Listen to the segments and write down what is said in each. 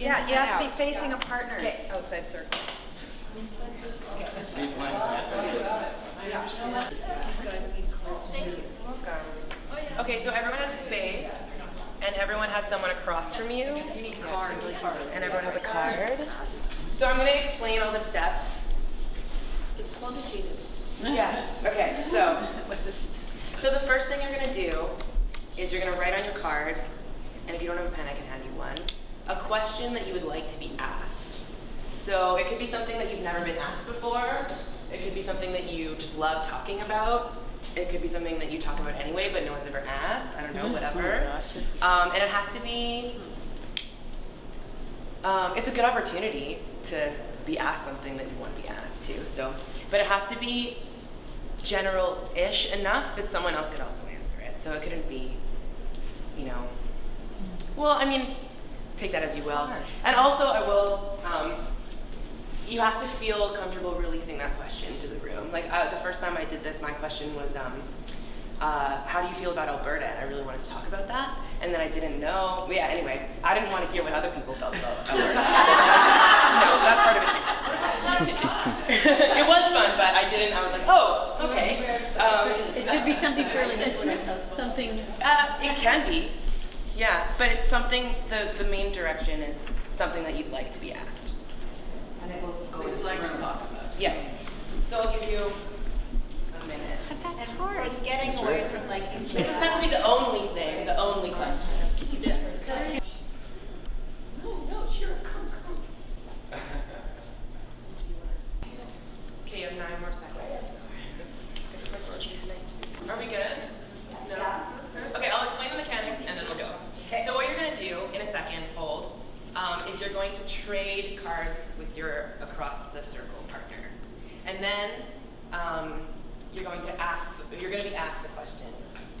Yeah, you have to be facing a partner. Outside circle. Okay, so everyone has a space, and everyone has someone across from you. You need cards. And everyone has a card. So I'm going to explain all the steps. It's quantitative. Yes. Okay, so the first thing you're going to do is you're going to write on your card, and if you don't have a pen, I can hand you one, a question that you would like to be asked. So it could be something that you've never been asked before. It could be something that you just love talking about. It could be something that you talk about anyway, but no one's ever asked. I don't know, whatever. And it has to be, it's a good opportunity to be asked something that you want to be asked too. So, but it has to be general-ish enough that someone else could also answer it. So it couldn't be, you know, well, I mean, take that as you will. And also I will, you have to feel comfortable releasing that question to the room. Like the first time I did this, my question was, how do you feel about Alberta? And I really wanted to talk about that. And then I didn't know, yeah, anyway, I didn't want to hear what other people felt about Alberta. No, that's part of it too. It was fun, but I didn't, I was like, oh, okay. It should be something fairly intimate, something. It can be, yeah, but it's something, the main direction is something that you'd like to be asked. And it will go into like to talk about. Yeah. So I'll give you a minute. That's hard. Getting away from like these. It doesn't have to be the only thing, the only question. No, sure, come. Okay, you have 9 more seconds. Are we good? No? Okay, I'll explain the mechanics and then we'll go. Okay. So what you're going to do in a second, hold, is you're going to trade cards with your across the circle partner. And then you're going to be asked the question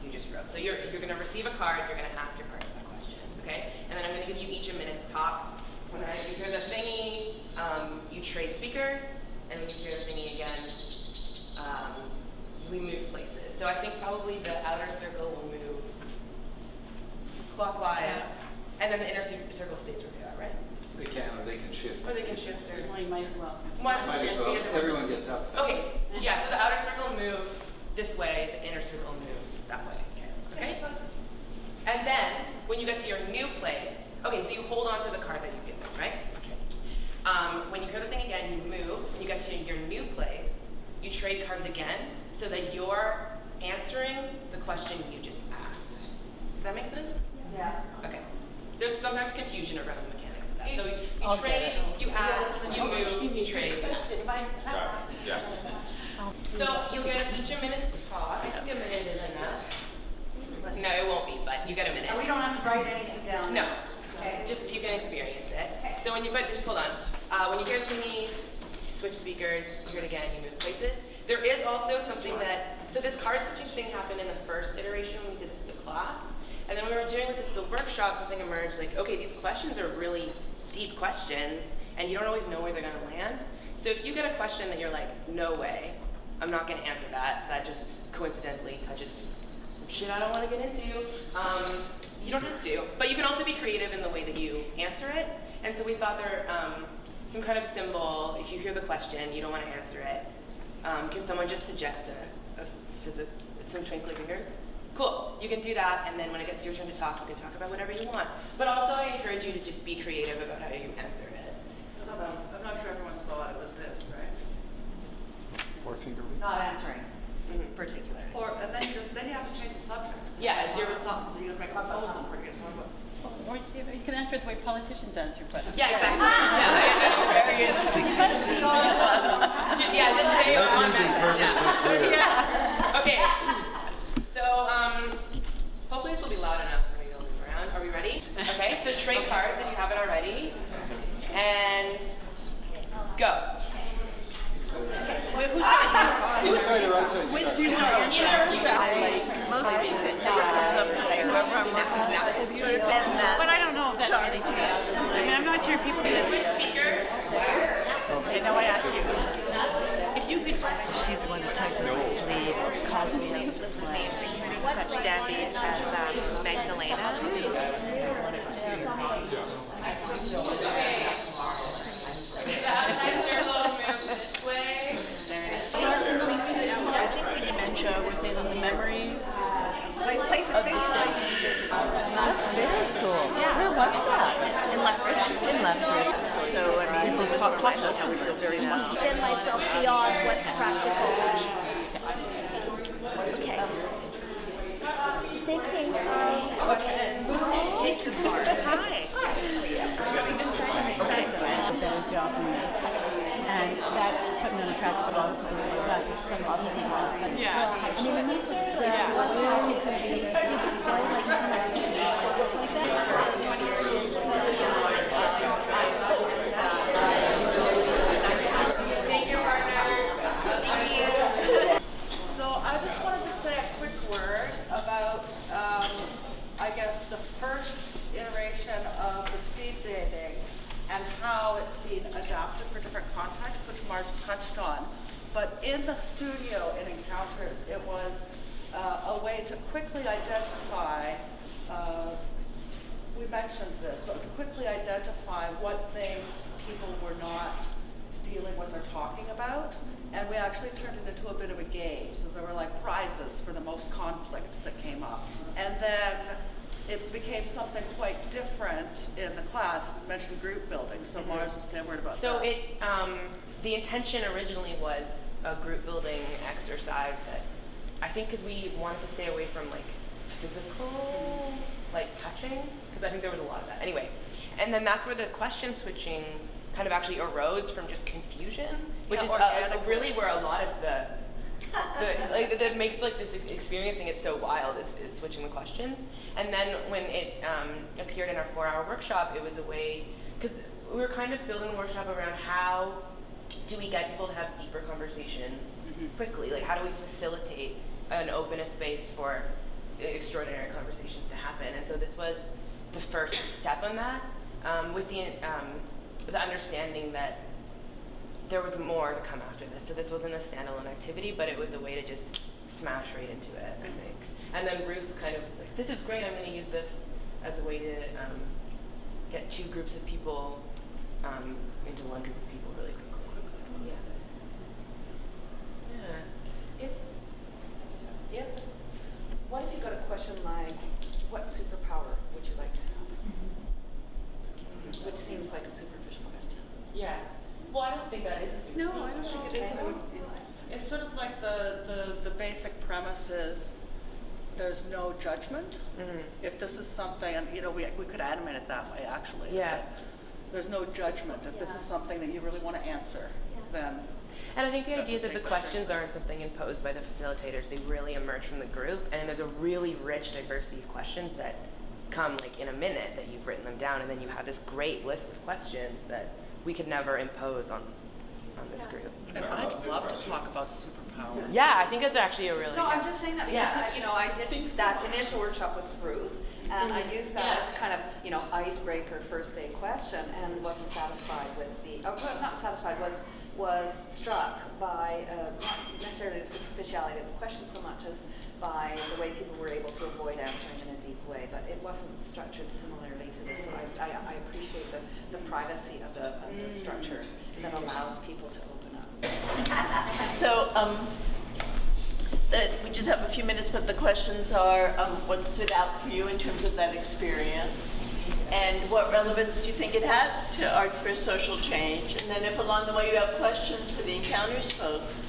you just wrote. So you're going to receive a card, you're going to ask your partner that question, okay? And then I'm going to give you each a minute to talk. When you hear the thingy, you trade speakers, and when you hear the thingy again, we move places. So I think probably the outer circle will move clockwise, and then the inner circle stays where they are, right? They can, or they can shift. Or they can shift, or... Well, you might as well. Might as Might as well. Everyone gets up. Okay, yeah, so the outer circle moves this way, the inner circle moves that way. Okay? And then, when you get to your new place, okay, so you hold on to the card that you give them, right? Okay. When you hear the thing again, you move. When you get to your new place, you trade cards again, so that you're answering the question you just asked. Does that make sense? Yeah. Okay. There's sometimes confusion around the mechanics of that. So you trade, you ask, you move, you trade. Yeah. So you'll get each a minute to talk. I think a minute is enough. No, it won't be, but you get a minute. And we don't have to write anything down. No. Okay. Just you can experience it. So when you, but just hold on. When you hear thingy, you switch speakers, you hear it again, you move places. There is also something that, so this card switching thing happened in the first iteration when we did this with the class. And then when we were doing with this the workshop, something emerged like, okay, these questions are really deep questions, and you don't always know where they're gonna land. So if you get a question that you're like, no way, I'm not gonna answer that, that just coincidentally touches some shit I don't wanna get into, you don't have to. But you can also be creative in the way that you answer it. And so we thought there, some kind of symbol, if you hear the question, you don't wanna answer it, can someone just suggest some twinkly fingers? Cool, you can do that, and then when it gets your turn to talk, you can talk about whatever you want. But also I encourage you to just be creative about how you answer it. I'm not sure everyone's thought it was this, right? 4-finger. Not answering, particularly. Or and then you have to change the subject. Yeah, it's your something, so you make a proposal for it. Or you can answer it the way politicians answer questions. Yeah, exactly. Yeah, that's very interesting. Yeah, just stay on message. Yeah. Okay. So, hopefully this will be loud enough for me to move around. Are we ready? Okay, so trade cards if you haven't already. And go. Wait, who's Inside or outside start? you know, Most people comes up there, wherever I'm looking now, it's sort of been that. but I don't know if that's really true. I mean, I'm not sure people do. Speakers. Okay, now I ask you. If you could just... She's the one who tugs at my sleeve, calls me names, including such dandies as Magdalena. One of two. questions. I would feel very now. Extend myself beyond what's practical. Okay. Thinking of Take your part. Hi. Better job than this. And that put me on a track for a lot of people, not just some other people. Yeah. I mean, it makes us learn to be Thank you, partner. Thank you. So I just wanted to say a quick word about, I guess, the first iteration of the speed dating and how it's being adapted for different contexts, which Mars touched on. But in the studio in Encounters, it was a way to quickly identify, we mentioned this, but to quickly identify what things people were not dealing with or talking about. And we actually turned it into a bit of a game. So there were like prizes for the most conflicts that came up. And then it became something quite different in the class. You mentioned group building, so Mars will say a word about So that. the intention originally was a group building exercise that I think because we wanted to stay away from like physical, like touching, because I think there was a lot of that. Anyway, and then that's where the question switching kind of actually arose from just confusion, which is really where a lot of the like that makes like this experiencing it so wild is switching the questions. And then when it appeared in our 4-hour workshop, it was a way, because we were kind of building the workshop around how do we get people to have deeper conversations quickly? Like, how do we facilitate an openness space for extraordinary conversations to happen? And so this was the first step on that, with the understanding that there was more to come after this. So this wasn't a standalone activity, but it was a way to just smash right into it, I think. And then Ruth kind of was like, this is great, I'm going to use this as a way to get two groups of people into one group of people really quickly. What if you got a question like, what superpower would you like to have? Which seems like a superficial question. Yeah. Well, I don't think that is a No, I don't think it is. It's sort of like the basic premise is there's no judgment. If this is something, and you know, we could animate it that way actually. is that there's no judgment. If this is something that you really want to answer, then. And I think the idea is that the questions aren't something imposed by the facilitators. They really emerge from the group, and there's a really rich diversity of questions that come like in a minute that you've written them down, and then you have this great list of questions that we could never impose on this group. And I'd love to talk about superpower. Yeah, I think that's actually a really No, I'm just saying that because, you know, I did that initial workshop with Ruth, and I used that as a kind of, you know, icebreaker first day question, and wasn't satisfied with the, well, not satisfied, was struck by not necessarily the superficiality of the question so much as by the way people were able to avoid answering in a deep way, but it wasn't structured similarly to this. So I appreciate the privacy of the structure that allows people to open up. So we just have a few minutes, but the questions are what stood out for you in terms of that experience, and what relevance do you think it had to Art for Social Change? And then if along the way you have questions for the Encounters folks,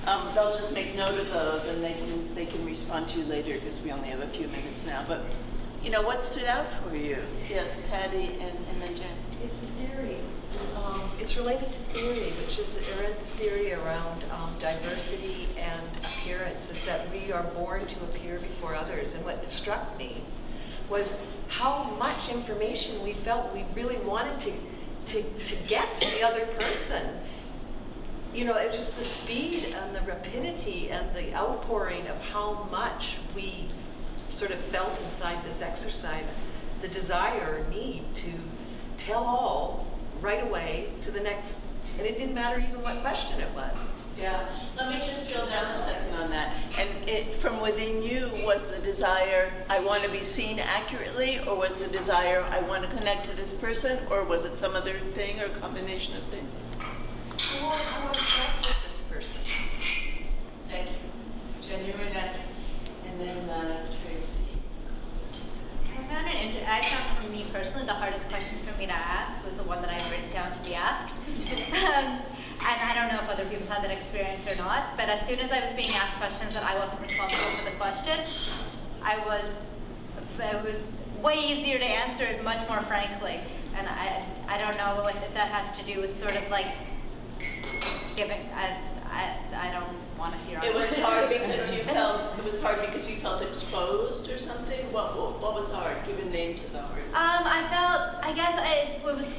they'll just make note of those and they can respond to you later because we only have a few minutes now. But you know, what stood out for you? Yes, Patty and then Jen. It's theory. It's related to theory, which is Arendt's theory around diversity and appearance, is that we are born to appear before others. And what struck me was how much information we felt we really wanted to get to the other person. You know, it's just the speed and the rapidity and the outpouring of how much we sort of felt inside this exercise, the desire or need to tell all right away to the next, and it didn't matter even what question it was. Yeah, let me just drill down a second on that. And it, from within you, was the desire, I want to be seen accurately, or was the desire, I want to connect to this person, or was it some other thing or combination of things? I want to connect with this person. Thank you. Jen, you were next, and then Tracy. I found for me personally, the hardest question for me to ask was the one that I've written down to be asked. And I don't know if other people had that experience or not, but as soon as I was being asked questions that I wasn't responsible for the question, it was way easier to answer it much more frankly. And I don't know what that has to do with sort of like giving, I don't want to hear. It was hard because you felt exposed or something? What was hard? Give a name to the hard. I guess it was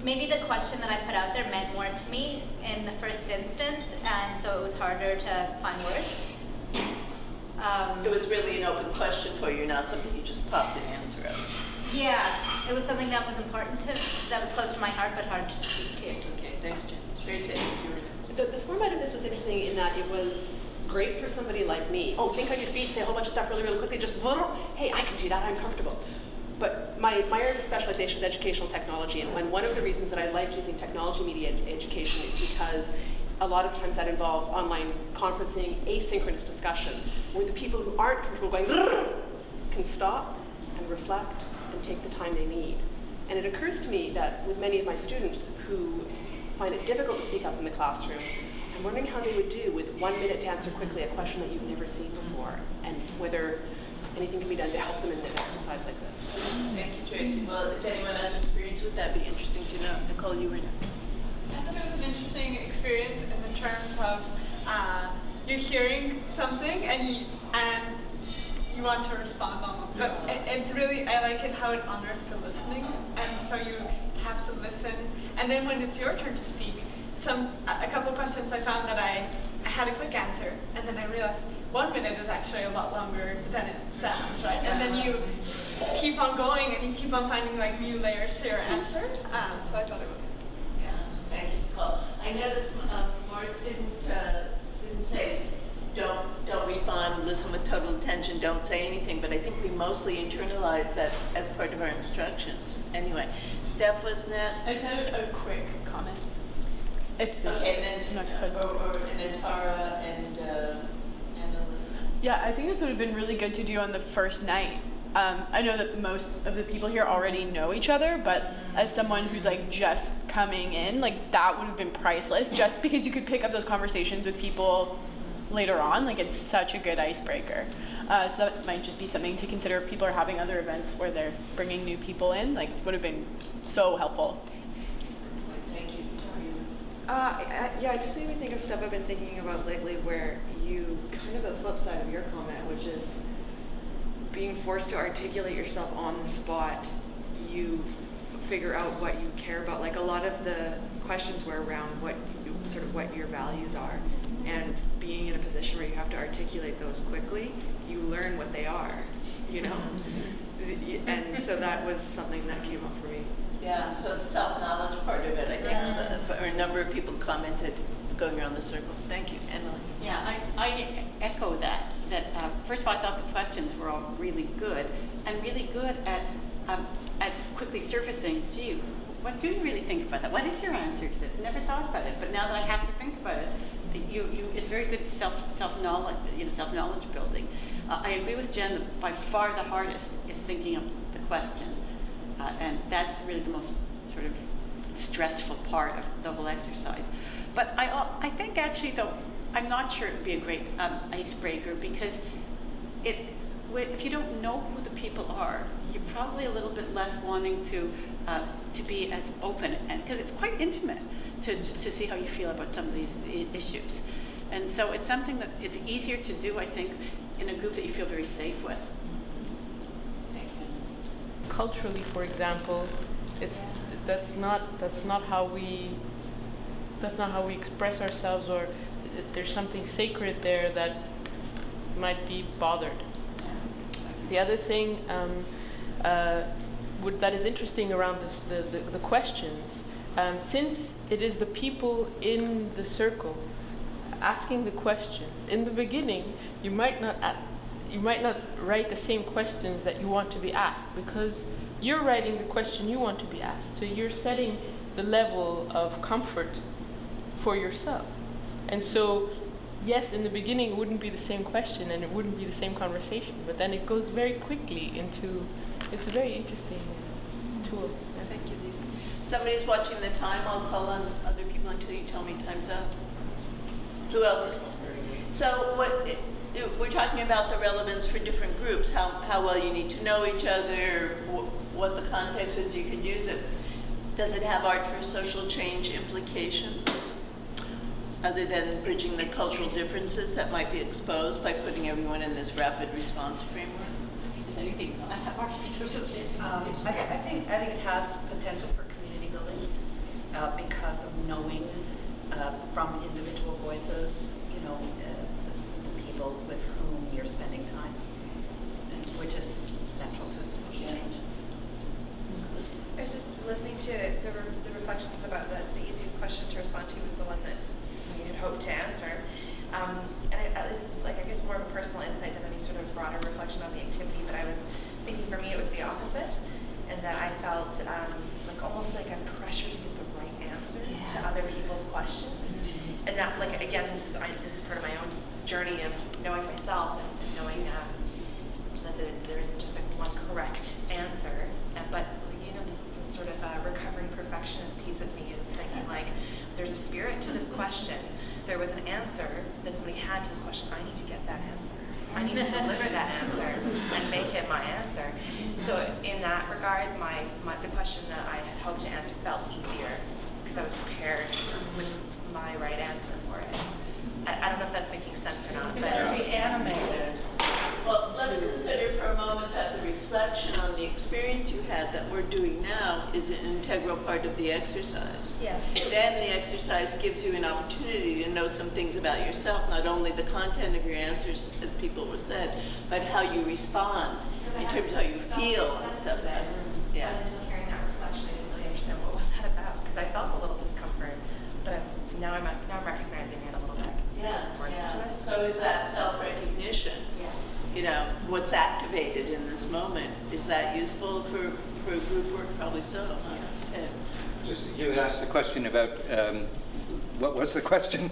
maybe the question that I put out there meant more to me in the first instance, and so it was harder to find words. It was really an open question for you, not something you just popped an answer out. Yeah, it was something that was important that was close to my heart, but hard to speak to. Okay, thanks, Jen. It's very safe. The format of this was interesting in that it was great for somebody like me. Oh, think on your feet, say a whole bunch of stuff really, really quickly, just, hey, I can do that, I'm comfortable. But my area of specialization is educational technology, and one of the reasons that I like using technology media education is because a lot of times that involves online conferencing, asynchronous discussion, where the people who aren't comfortable going can stop and reflect and take the time they need. And it occurs to me that with many of my students who find it difficult to speak up in the classroom, I'm wondering how they would do with 1 minute to answer quickly a question that you've never seen before, and whether anything can be done to help them in an exercise like this. Thank you, Tracy. Well, if anyone has experience with that, it'd be interesting to know. Nicole, you were next. I thought it was an interesting experience in the terms of you're hearing something and you want to respond almost. But it really, I like it how it honors the listening, and so you have to listen. And then when it's your turn to speak, a couple of questions I found that I had a quick answer, and then I realized 1 minute is actually a lot longer than it sounds, right? And then you keep on going and you keep on finding like new layers to your answer. So I thought it was. Yeah, thank you, Nicole. I noticed Morris didn't say don't respond, listen with total attention, don't say anything, but I think we mostly internalize that as part of our instructions. Anyway, Steph was next. I just had a quick comment. Okay, and then Tara and Anna. Yeah, I think this would have been really good to do on the first night. I know that most of the people here already know each other, but as someone who's like just coming in, like that would have been priceless, just because you could pick up those conversations with people later on. Like it's such a good icebreaker. So that might just be something to consider if people are having other events where they're bringing new people in. Like would have been so helpful. Thank you. Yeah, it just made me think of stuff I've been thinking about lately where you, kind of the flip side of your comment, which is being forced to articulate yourself on the spot, you figure out what you care about. Like a lot of the questions were around what your values are, and being in a position where you have to articulate those quickly, you learn what they are, you know? And so that was something that came up for me. Yeah, so the self-knowledge part of it, I think, for a number of people commented going around the circle. Thank you, Emily. Yeah, I echo that. First of all, I thought the questions were all really good, and really good at quickly surfacing, gee, what do you really think about that? What is your answer to this? Never thought about it, but now that I have to think about it, it's very good self-knowledge, self-knowledge building. I agree with Jen that by far the hardest is thinking of the question. And that's really the most sort of stressful part of the whole exercise. But I think actually, though, I'm not sure it would be a great icebreaker, because if you don't know who the people are, you're probably a little bit less wanting to be as open, and because it's quite intimate to see how you feel about some of these issues. And so it's something that it's easier to do, I think, in a group that you feel very safe with. Culturally, for example, that's not how we express ourselves, or there's something sacred there that might be bothered. The other thing that is interesting around the questions, since it is the people in the circle asking the questions in the beginning, you might not write the same questions that you want to be asked, because you're writing the question you want to be asked. So you're setting the level of comfort for yourself. And so, yes, in the beginning it wouldn't be the same question and it wouldn't be the same conversation, but then it goes very quickly into, it's a very interesting tool. Yeah. Thank you, Lisa. Somebody's watching the time. I'll call on other people until you tell me time's up. Who else? So we're talking about the relevance for different groups, how well you need to know each other, what the context is you can use it. Does it have art for social change implications? Other than bridging the cultural differences that might be exposed by putting everyone in this rapid response framework? Is anything art for social change? I think it has potential for community building because of knowing from individual voices, you know, the people with whom you're spending time, which is central to social change. I was just listening to the reflections about the easiest question to respond to was the one that we had hoped to answer. And this is like, I guess, more of a personal insight than any sort of broader reflection on the activity, but I was thinking for me it was the opposite, and that I felt like almost like a pressure to get the right answer to other people's questions. And that, like, again, this is part of my own journey of knowing myself and knowing that there isn't just like one correct answer, but you know, this sort of recovering perfectionist piece of me is thinking like, there's a spirit to this question. There was an answer that somebody had to this question. I need to get that answer. I need to deliver that answer and make it my answer. So in that regard, the question that I had hoped to answer felt easier because I was prepared with my right answer for it. I don't know if that's making sense or not. Very animated. Well, let's consider for a moment that the reflection on the experience you had that we're doing now is an integral part of the exercise. Yeah. Then the exercise gives you an opportunity to know some things about yourself, not only the content of your answers, as people were said, but how you respond in terms of how you feel and stuff. Yeah. Until hearing that reflection, I didn't really understand what was that about because I felt a little discomfort, but now I'm recognizing it a little bit. Yeah. So is that self-recognition? Yeah. You know, what's activated in this moment? Is that useful for group work? Probably so. Huh? Yeah. Just, you had asked the question about, what was the question?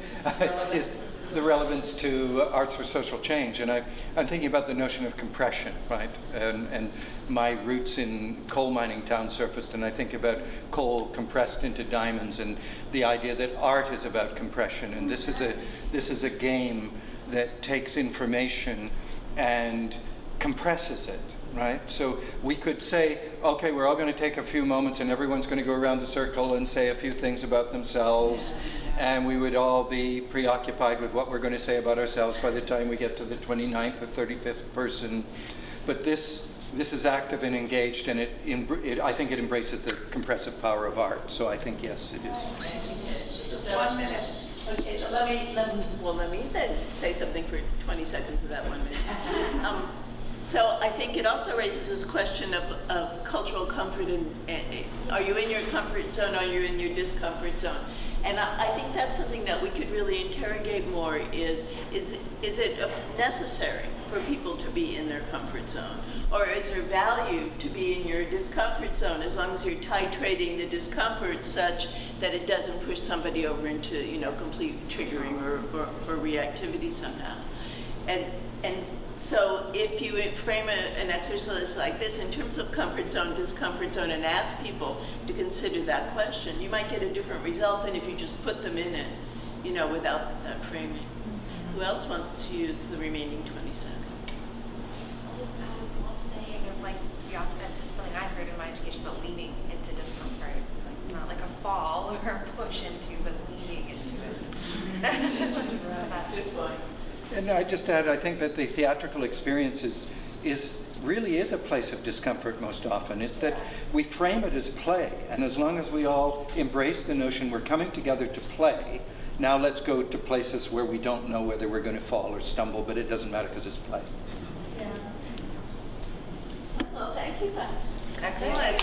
Is the relevance to arts for social change. And I'm thinking about the notion of compression, right? And my roots in coal mining town surfaced, and I think about coal compressed into diamonds and the idea that art is about compression. And this is a game that takes information and compresses it, right? So we could say, okay, we're all going to take a few moments and everyone's going to go around the circle and say a few things about themselves, and we would all be preoccupied with what we're going to say about ourselves by the time we get to the 29th or 35th person. But this is active and engaged, and I think it embraces the compressive power of art. So I think, yes, it is. 1 minute. Okay, so let me then say something for 20 seconds of that 1 minute. So I think it also raises this question of cultural comfort. And are you in your comfort zone? Are you in your discomfort zone? And I think that's something that we could really interrogate more is it necessary for people to be in their comfort zone? Or is there value to be in your discomfort zone as long as you're titrating the discomfort such that it doesn't push somebody over into, you know, complete triggering or reactivity somehow? And so if you frame an exercise like this in terms of comfort zone, discomfort zone, and ask people to consider that question, you might get a different result than if you just put them in it, you know, without that framing. Who else wants to use the remaining 20 seconds? I was saying of like this is something I've heard in my education about leaning into discomfort. Like, it's not like a fall or a push into, but leaning into it. So that's good point. And I just add, I think that the theatrical experience really is a place of discomfort most often. It's that we frame it as play, and as long as we all embrace the notion we're coming together to play, now let's go to places where we don't know whether we're going to fall or stumble, but it doesn't matter because it's play. Yeah. Well, thank you guys. excellent.